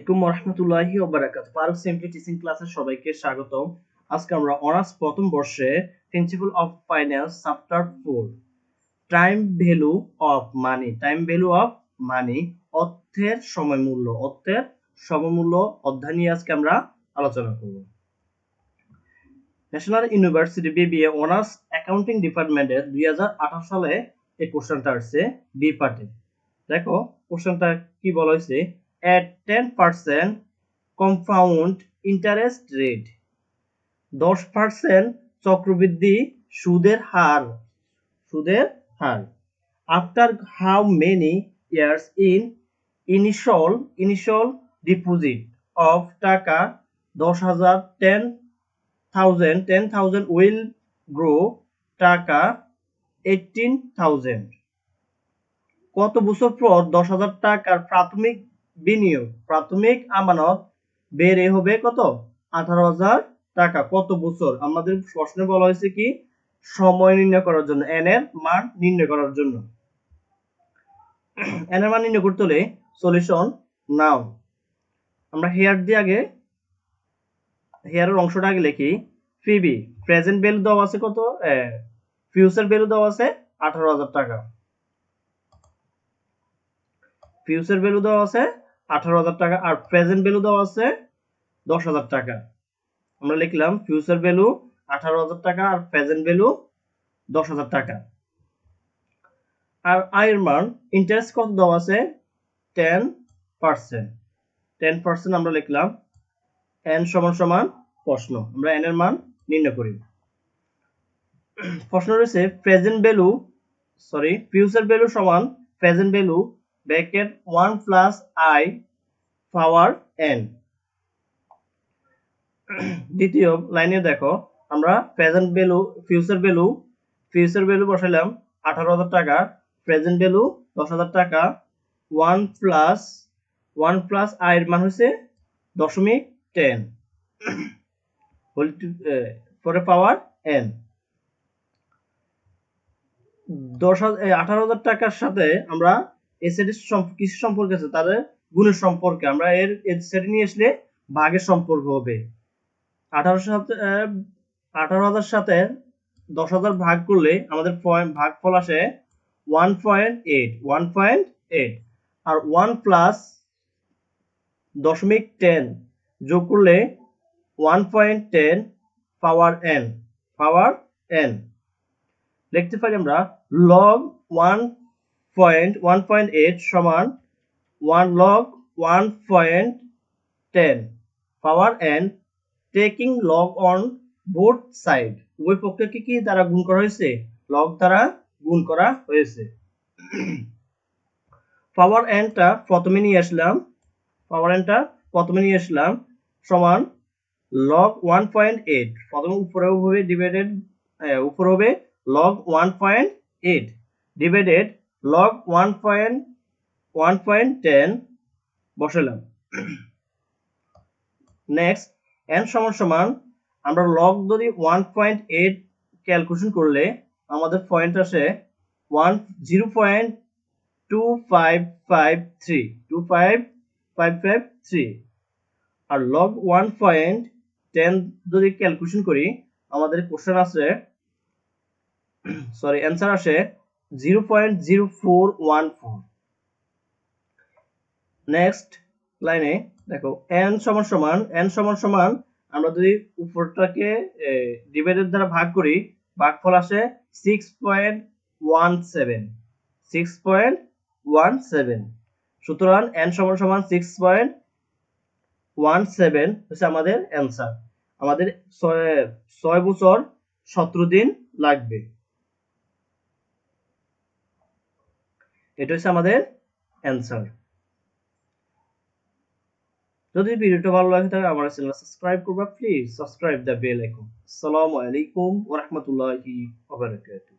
রাহমাতুল্লাহি ওয়া বারাকাতুহু। ফারুক সিম্পলি টিচিং ক্লাসে সবাইকে স্বাগতম। আজকে আমরা অনার্স প্রথম বর্ষে principal of finance chapter 4 time value of money অর্থের সময়মূল্য অধ্যায় নিয়ে আজকে আমরা আলোচনা করব। National university BBA honours accounting ডিপার্টমেন্টের 2018 সালে এই কোশ্চেনটা আসছে বি পার্টে। দেখো কোশ্চেনটা কি বলা হয়েছে, at 10% compound interest rate 10% চক্রবৃদ্ধি সুদের হার after how many years in initial deposit of টাকা 10,000 will grow টাকা 18,000 কত বছর পর 10,000 টাকার প্রাথমিক আমানত বেড়ে হবে কত 18,000 টাকা। কত বছর? আমাদের প্রশ্নে বলা হয়েছে কি সময় নির্ণয় করার জন্য, n এর মান নির্ণয় করার জন্য। n এর মান নির্ণয় করতে হলে সলিউশন নাও। আমরা হেয়ারের অংশটা আগে লিখি। পিবি প্রেজেন্ট ভ্যালু দেওয়া আছে কত, ফিউচার ভ্যালু দেওয়া আছে 18,000 টাকা। ফিউচার ভ্যালু দেওয়া আছে 18,000 টাকা আর প্রেজেন্ট ভ্যালু দেওয়া আছে 10,000 টাকা। আমরা লিখলাম ফিউচার ভ্যালু 18,000 টাকা আর প্রেজেন্ট ভ্যালু 10,000 টাকা। আর আয়ের মান ইন্টারেস্ট কত দেওয়া আছে 10%। 10% আমরা লিখলাম n সমান প্রশ্ন। আমরা n এর মান নির্ণয় করি। প্রশ্ন রয়েছে ফিউচার ভ্যালু সমান present value bracket 1 plus i power n। দ্বিতীয় লাইনে দেখো আমরা ফিউচার ভ্যালু বসাইলাম 18,000 টাকা, প্রেজেন্ট ভ্যালু 10,000 টাকা, 1 প্লাস i এর মান হচ্ছে 0.10 পরে পাওয়ার n। 18,000 টাকার সাথে আমরা এই সেটের কিছু সম্পর্ক আছে, তাদের গুণের সম্পর্কে আমরা এর সেটে নিয়ে আসলে ভাগের সম্পর্ক হবে। 18,000 সাথে 10,000 ভাগ করলে আমাদের ভাগফল আসে 1.8 আর 1 প্লাস 0.10 যোগ করলে 1.10 পাওয়ার n লিখতে পারি আমরা log 1.8 সমান 1 log 1.10 power n taking log on both side। উভয় পক্ষকে কি দ্বারা গুণ করা হয়েছে? log দ্বারা গুণ করা হয়েছে। পাওয়ার n টা প্রথমে নিয়ে আসলাম সমান log 1.8 প্রথমে উপরে হবে log 1.8 ডিভাইডেড log 1.10 বসালাম। নেক্সট n সমান আমরা log যদি 1.8 ক্যালকুলেশন করলে আমাদের পয়েন্ট আসে 0.2553 আর log 1.10 যদি ক্যালকুলেশন করি আমাদের অ্যান্সার আসে 0.0414। নেক্সট লাইনে দেখো n সমান আমরা যদি উপরটাকে ডিভাইডেড দ্বারা ভাগ করি ভাগফল আসে 6.17। সুতরাং n সমান 6.17 হচ্ছে আমাদের অ্যান্সার। আমাদের 6 বছর 17 দিন লাগবে। এটা হচ্ছে আমাদের অ্যান্সার। যদি ভিডিওটা ভালো লাগে তাহলে আমার চ্যানেল সাবস্ক্রাইব করবা, please subscribe the bell icon. আসসালামু আলাইকুম ওয়া রাহমাতুল্লাহি ওয়া বারাকাতুহু।